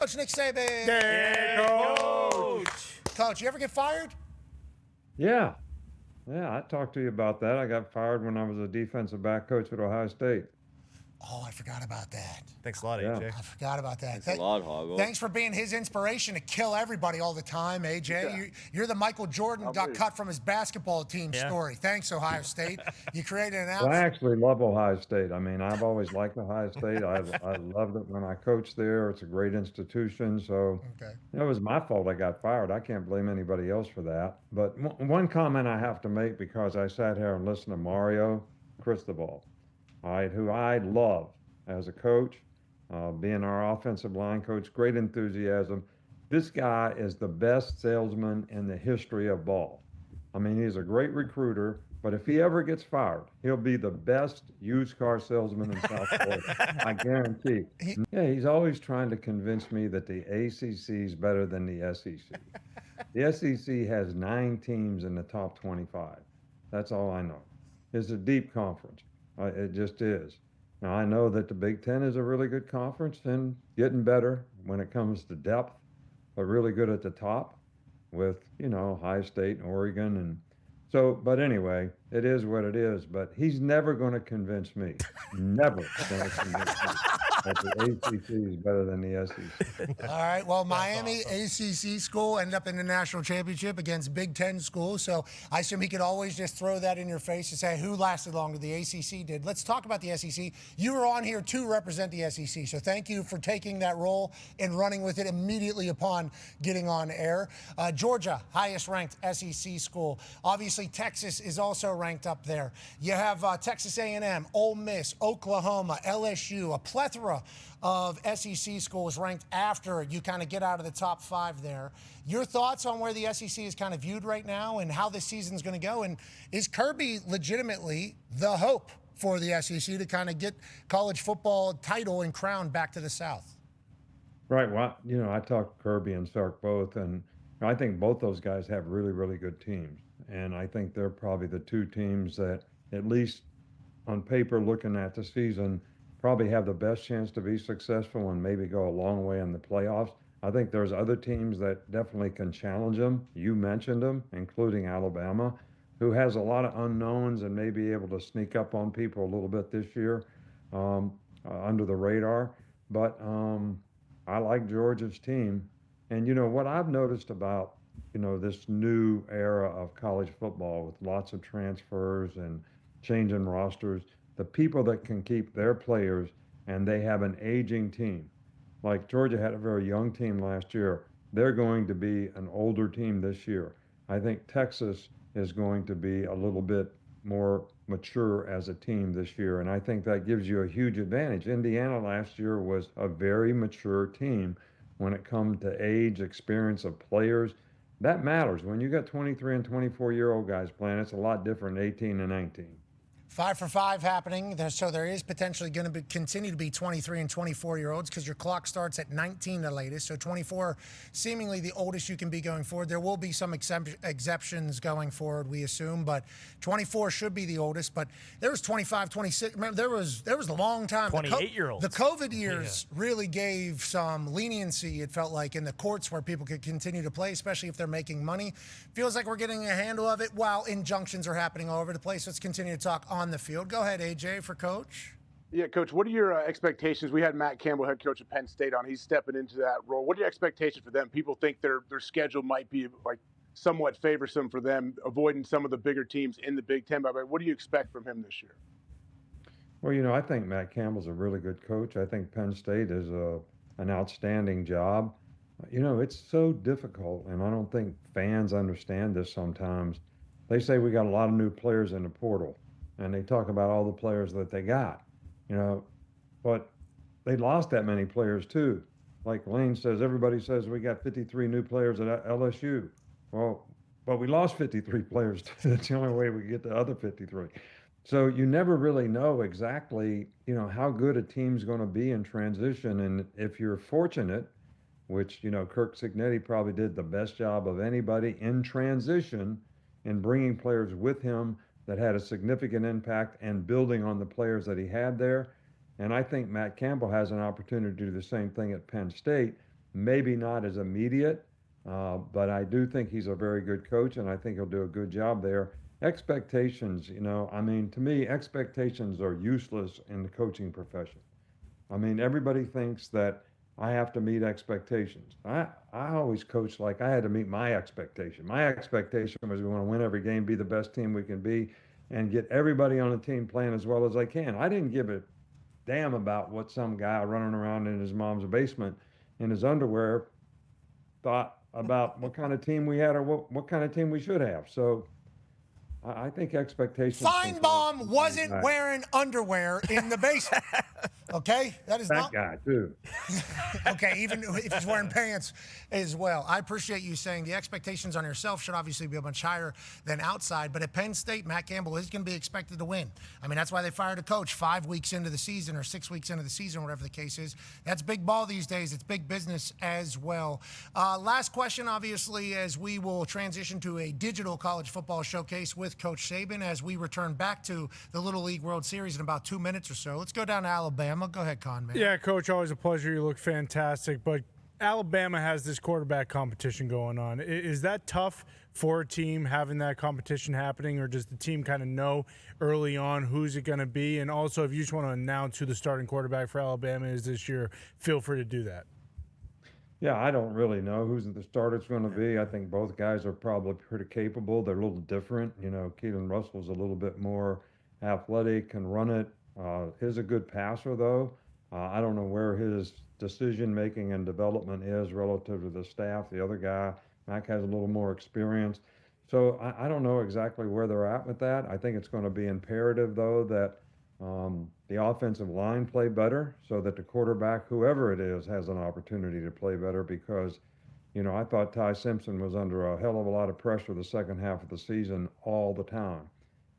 Coach Nick Saban. Yeah, Coach. Coach, you ever get fired? Yeah, I talked to you about that. I got fired when I was a defensive back coach at Ohio State. Oh, I forgot about that. Thanks a lot, Yeah. AJ. I forgot about that. Thanks a lot, Hoggle. Thanks for being his inspiration to kill everybody all the time, AJ. Yeah. You're the Michael Jordan got Probably. cut from his basketball team Yeah. story. Thanks, Ohio State. You created an Well, I outfit. actually love Ohio State. I mean, I've always liked Ohio State. I loved it when I coached there. It's a great institution. So Okay. it was my fault I got fired. I can't blame anybody else for that. But one comment I have to make, because I sat here and listened to Mario Cristobal, all right, who I love as a coach, being our offensive line coach, great enthusiasm. This guy is the best salesman in the history of ball. I mean, he's a great recruiter, but if he ever gets fired, he'll be the best used car salesman in South Florida. I guarantee. Yeah, he's always trying to convince me that the ACC is better than the SEC. The SEC has 9 teams in the top 25. That's all I know. It's a deep conference. It just is. Now, I know that the Big Ten is a really good conference and getting better when it comes to depth, but really good at the top with, Ohio State and Oregon. And so, but anyway, it is what it is. But he's never going to convince me, never going to convince me that the ACC is better than the SEC. All right. Well, Miami ACC school ended up in the national championship against Big Ten schools. So I assume he could always just throw that in your face and say who lasted longer, the ACC did. Let's talk about the SEC. You were on here to represent the SEC. So thank you for taking that role and running with it immediately upon getting on air. Georgia, highest ranked SEC school. Obviously, Texas is also ranked up there. You have Texas A&M, Ole Miss, Oklahoma, LSU, a plethora of SEC schools ranked after you kind of get out of the top 5 there. Your thoughts on where the SEC is kind of viewed right now and how this season's going to go? And is Kirby legitimately the hope for the SEC to kind of get college football title and crown back to the South? Right. Well, I talked Kirby and Sark both, and I think both those guys have really, really good teams. And I think they're probably the 2 teams that, at least on paper, looking at the season, probably have the best chance to be successful and maybe go a long way in the playoffs. I think there's other teams that definitely can challenge them. You mentioned them, including Alabama, who has a lot of unknowns and may be able to sneak up on people a little bit this year under the radar. But I like Georgia's team. And, what I've noticed about, this new era of college football with lots of transfers and changing rosters, the people that can keep their players, and they have an aging team. Like Georgia had a very young team last year. They're going to be an older team this year. I think Texas is going to be a little bit more mature as a team this year, and I think that gives you a huge advantage. Indiana last year was a very mature team when it comes to age, experience of players. That matters. When you got 23 and 24-year-old guys playing, it's a lot different than 18 and 19. 5 for 5 happening. So there is potentially going to continue to be 23 and 24-year-olds because your clock starts at 19 the latest. So 24, seemingly the oldest you can be going forward. There will be some exceptions going forward, we assume, but 24 should be the oldest. But there was 25, 26. Remember, there was a long time. 28-year-olds. The COVID years really gave some leniency, it felt like, in the courts where people could continue to play, especially if they're making money. Feels like we're getting a handle of it while injunctions are happening all over the place. Let's continue to talk on the field. Go ahead, AJ, for Coach. Yeah, Coach, what are your expectations? We had Matt Campbell, head coach of Penn State, on. He's stepping into that role. What are your expectations for them? People think their schedule might be like somewhat favorsome for them, avoiding some of the bigger teams in the Big Ten. But what do you expect from him this year? Well, I think Matt Campbell's a really good coach. I think Penn State is an outstanding job. It's so difficult, and I don't think fans understand this sometimes. They say we got a lot of new players in the portal, and they talk about all the players that they got, but they lost that many players too. Like Lane says, everybody says we got 53 new players at LSU. Well, but we lost 53 players too. That's the only way we get the other 53. So you never really know exactly, how good a team's going to be in transition. And if you're fortunate, which, Kirk Cignetti probably did the best job of anybody in transition in bringing players with him that had a significant impact and building on the players that he had there. And I think Matt Campbell has an opportunity to do the same thing at Penn State. maybe not as immediate, but I do think he's a very good coach, and I think he'll do a good job there. Expectations, I mean, to me, expectations are useless in the coaching profession. I mean, everybody thinks that I have to meet expectations. I always coached like I had to meet my expectation. My expectation was we want to win every game, be the best team we can be, and get everybody on the team playing as well as I can. I didn't give a damn about what some guy running around in his mom's basement in his underwear thought about what kind of team we had or what kind of team we should have. So I think expectations. Feinbaum wasn't wearing underwear in the basement. Okay, that is that not guy too. okay. Even if he's wearing pants as well. I appreciate you saying the expectations on yourself should obviously be much higher than outside. But at Penn State, Matt Campbell is going to be expected to win. I mean, that's why they fired a coach 5 weeks into the season or 6 weeks into the season, whatever the case is. That's big ball these days. It's big business as well. Last question, obviously, as we will transition to a digital college football showcase with Coach Saban as we return back to the Little League World Series in about 2 minutes or so. Let's go down to Alabama. Go ahead, Con, man. Yeah, Coach, always a pleasure. You look fantastic. But Alabama has this quarterback competition going on. Is that tough for a team having that competition happening, or does the team kind of know early on who's it going to be? And also, if you just want to announce who the starting quarterback for Alabama is this year, feel free to do that. Yeah, I don't really know who's the starter's going to be. I think both guys are probably pretty capable. They're a little different. Keelan Russell's a little bit more athletic, can run it. He's a good passer, though. I don't know where his decision-making and development is relative to the staff. The other guy, Mac, has a little more experience. So I don't know exactly where they're at with that. I think it's going to be imperative, though, that the offensive line play better so that the quarterback, whoever it is, has an opportunity to play better because, I thought Ty Simpson was under a hell of a lot of pressure the second half of the season all the time.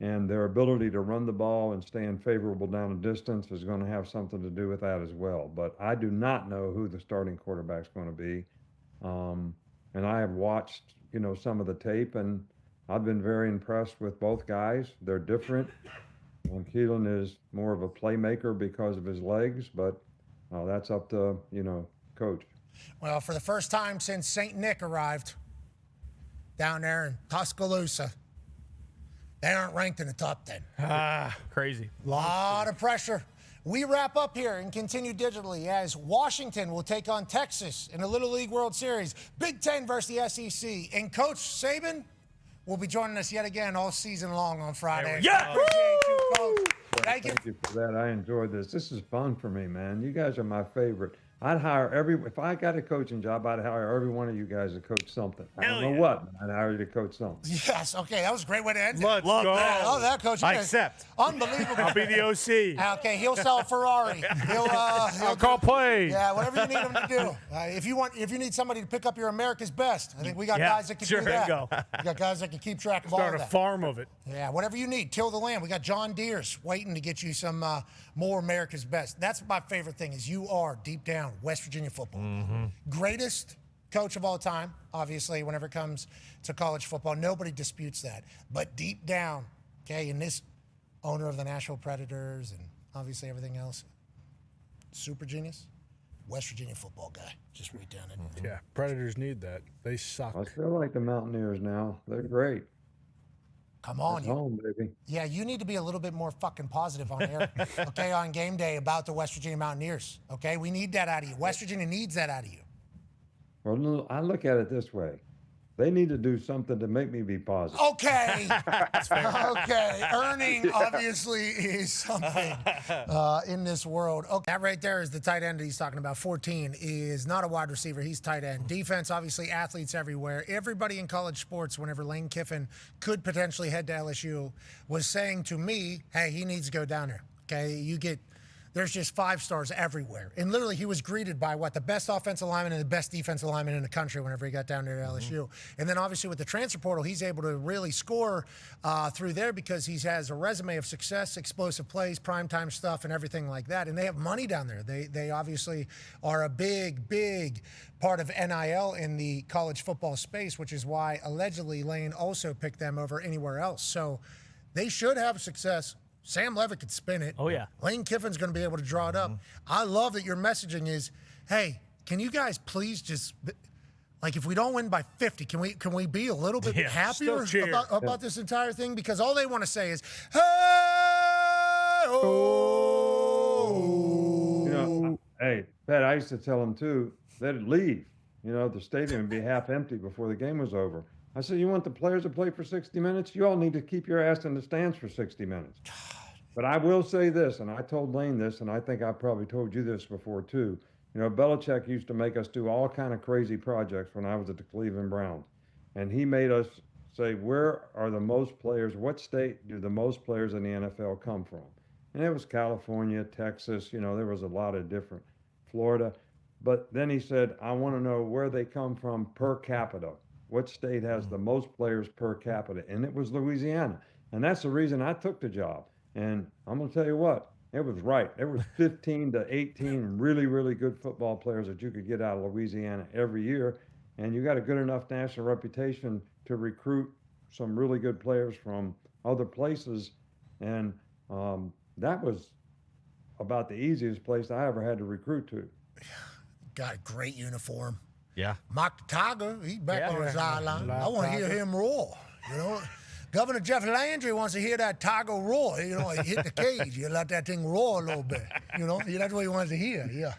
And their ability to run the ball and stand favorable down the distance is going to have something to do with that as well. But I do not know who the starting quarterback's going to be. And I have watched, some of the tape, and I've been very impressed with both guys. They're different. And Keelan is more of a playmaker because of his legs, but that's up to, coach. Well, for the first time since St. Nick arrived down there in Tuscaloosa, they aren't ranked in the top 10. Crazy. A lot of pressure. We wrap up here and continue digitally as Washington will take on Texas in the Little League World Series. Big Ten versus the SEC. And Coach Saban will be joining us yet again all season long on Friday. Yeah! Appreciate you, Coach. Thank you for that. I enjoyed this. This is fun for me, man. You guys are my favorite. I'd hire if I got a coaching job, I'd hire every one of you guys to coach something. I don't know what, but I'd hire you to coach something. Yes, okay, that was a great way to end it. Let's go. Oh, that, Coach. I accept. Unbelievable. I'll be the OC. Okay, he'll sell a Ferrari. I'll call plays. Yeah, whatever you need him to do. If you need somebody to pick up your America's Best, I think we got guys that can do that. Go. We got guys that can keep track of all of Start that. a farm of it. Yeah, whatever you need. Till the land. We got John Deere's waiting to get you some more America's Best. That's my favorite thing is you are, deep down, West Virginia football. Mm-hmm. Greatest coach of all time, obviously, whenever it comes to college football. Nobody disputes that. But deep down, okay, and this owner of the Nashville Predators and obviously everything else, super genius, West Virginia football guy. Just read down it. Yeah, Predators need that. They suck. I feel like the Mountaineers now. They're great. Come on, you. Home, baby. Yeah, you need to be a little bit more fucking positive on air, okay, on game day about the West Virginia Mountaineers, okay? We need that out of you. West Virginia needs that out of you. Well, I look at it this way. They need to do something to make me be positive. Okay. Okay. Earning, obviously, is something in this world. Okay. That right there is the tight end that he's talking about. 14 is not a wide receiver. He's tight end. Defense, obviously, athletes everywhere. Everybody in college sports, whenever Lane Kiffin could potentially head to LSU, was saying to me, hey, he needs to go down there. Okay. There's just 5 stars everywhere. And literally, he was greeted by the best offensive lineman and the best defensive lineman in the country whenever he got down there to LSU. Mm-hmm. And then obviously with the transfer portal, he's able to really score through there because he has a resume of success, explosive plays, primetime stuff, and everything like that. And they have money down there. They obviously are a big, big part of NIL in the college football space, which is why allegedly Lane also picked them over anywhere else. So they should have success. Sam Levitt could spin it. Oh, yeah. Lane Kiffin's going to be able to draw it up. I love that your messaging is, hey, can you guys please just, like, if we don't win by 50, can we be a little bit happier about this entire thing? Because all they want to say is, hey, oh. You know, hey, Pat, I used to tell them too, they'd leave. You know, the stadium would be half empty before the game was over. I said, you want the players to play for 60 minutes? You all need to keep your ass in the stands for 60 minutes. But I will say this, and I told Lane this, and I think I probably told you this before too. You know, Belichick used to make us do all kind of crazy projects when I was at the Cleveland Browns. And he made us say, where are the most players, what state do the most players in the NFL come from? And it was California, Texas, you know, there was a lot of different, Florida. But then he said, I want to know where they come from per capita. What state has the most players per capita? And it was Louisiana. And that's the reason I took the job. And I'm going to tell you what, it was right. There was 15 to 18 really, really good football players that you could get out of Louisiana every year. And you got a good enough national reputation to recruit some really good players from other places. And that was about the easiest place I ever had to recruit to. Got a great uniform. Yeah. Mock the Tiger, he's back on the sideline. I want to hear him roar, you know. Governor Jeff Landry wants to hear that Tiger roar, you know, hit the cage. You let that thing roar a little bit, you know. That's what he wants to hear, yeah.